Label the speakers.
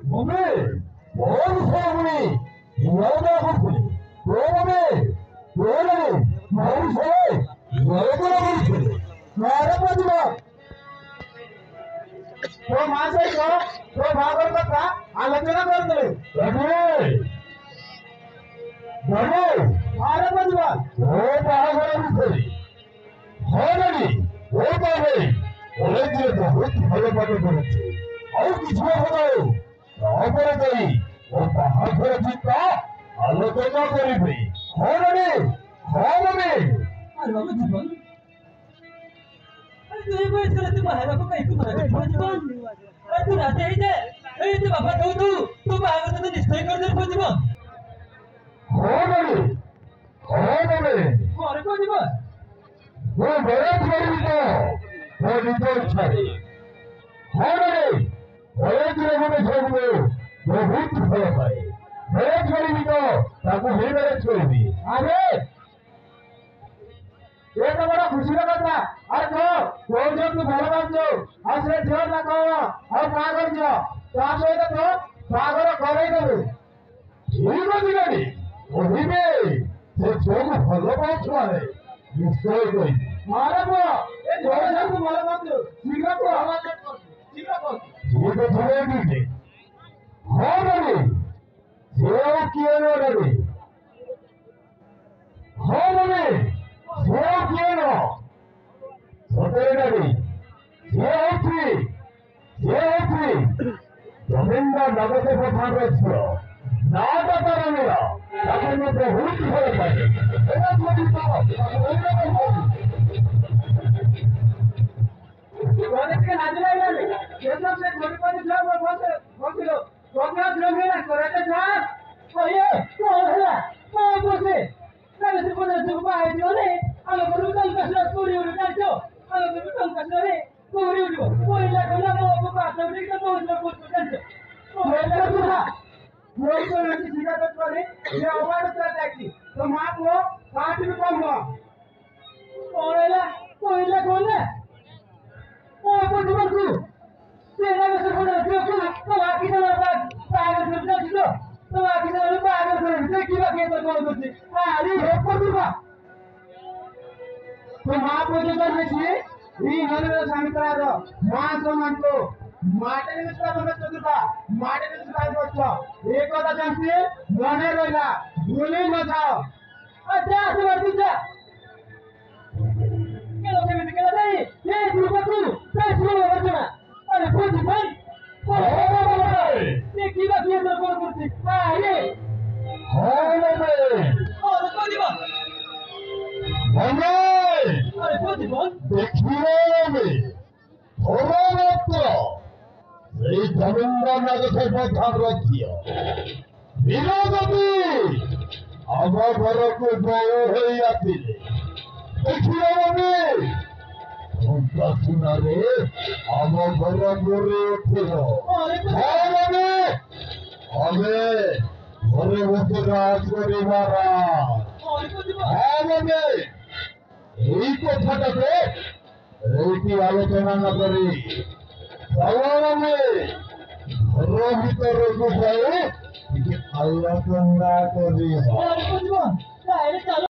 Speaker 1: মনে বল সামনে ইয়াদা করছিলি তোমনে তোরে মানুষ হয় ইয়াদা করছিলি মারা পাদিবা তো মাসে তো ভাগর কথা আলোচনা করতে বাবু মারা পাদিবা ও ভাগর করছিলি হয় নাকি ও পাবে ওরে যে বহুত ভালো পাঠ করেছে আর কিছু হলো তারপরে তাই ও বাহাঘর চিন্তা আলোচনা করিবে হবে
Speaker 2: আর বাবু জীবন আরে তুই বয়স করে তুই বাহার বাবু কাই তুই বাহার জীবন আরে তুই রাতে এই যে বাবা তুই বাহার তো নিশ্চয় করে দেব জীবন
Speaker 1: হবে
Speaker 2: আরে কো জীবন
Speaker 1: ও বড় করিব ও নিতর ছাড়ে হবে ওরে জীবনে থাকবে বহুত ভালো পায় বড় করিব তাকে হেরে চলবি আরে এটা বড় খুশির কথা আর তোর যে তুই ভালো বাঁচছো আর সে ঝিও না কো আর না করছ তা সহিত তো সাগর করেই দেবে ঠিক আছে জানি ওদিকে সে চোখ ভালো পাচ্ছ আরে নিশ্চয় কই মারা গো এ ঝড়ে ঝড়ে ভালো বাঁচছো শীঘ্র তো আমার ঠিক আছে ঝড়ে দিতে হ্যাঁ রে সেও কি এলো রে হ্যাঁ রে সেও কি এলো সতেরে রে সে হচ্ছে জমিনদার নগদে কথা রয়েছিল না টাকা রামেরা তাদের মধ্যে হুড়কি হয়ে থাকে অনেককে নাজলাই যাবে যেসব সে গরিবানি সব বলছিল তোমরা জমি না করাতে চাস ওয়ে তো হলা তো বসে তাহলে তুই কোন তুই বাইরে দিওলে আলো গরু কাল কাছে করি উড়ে যাচ্ছো আলো গরু কাল কাছে করি উড়িব কই লাগো না বাবা তুমি তো বহুত বহুত যাচ্ছো তো এটা না মই তো নাকি শিকায়ত করে যে আমার তো দেখি তো মা কো কাটি কম না কইলা কোনে ও বুঝবার কু তেরা বছর পরে তো বাকি না পাগল করে দিল তো বাকি না পাগল করে দিল কি বাকি তো কোন করছি আরে হে করবা তো মা পূজা করছি এই নরের স্বামী করার মা সমান তো মাটির মিশ্রা মনে চতুর্থা মাটির মিশ্রা করছো এই কথা জানতে মনে রইলা ভুলেই না যাও আচ্ছা আসলে দিচ্ছা কেন কেমন কেন দেই এই দুর্গাকু প্রেস বলে বলছনা আরে বুঝি ভাই এ কি বাকি এত বড় করছিস আরে আরে কই দিবা আরে কই দিব দেখিলে ধর্মমাত্র এই জমিন্দার নগদের কথা রাখিও বিনোদী আমার ঘরକୁ বড় হইয়াছিলে দেখিলে শুনারে ଆମ ଘର গড়ে উঠিল ଆମେ ঘরে বসে রাজ করিবার এই কথাটাকে এইটি আলোচনা না করি সবাই ঘর ভিতরକୁ যাই আলোচনা করি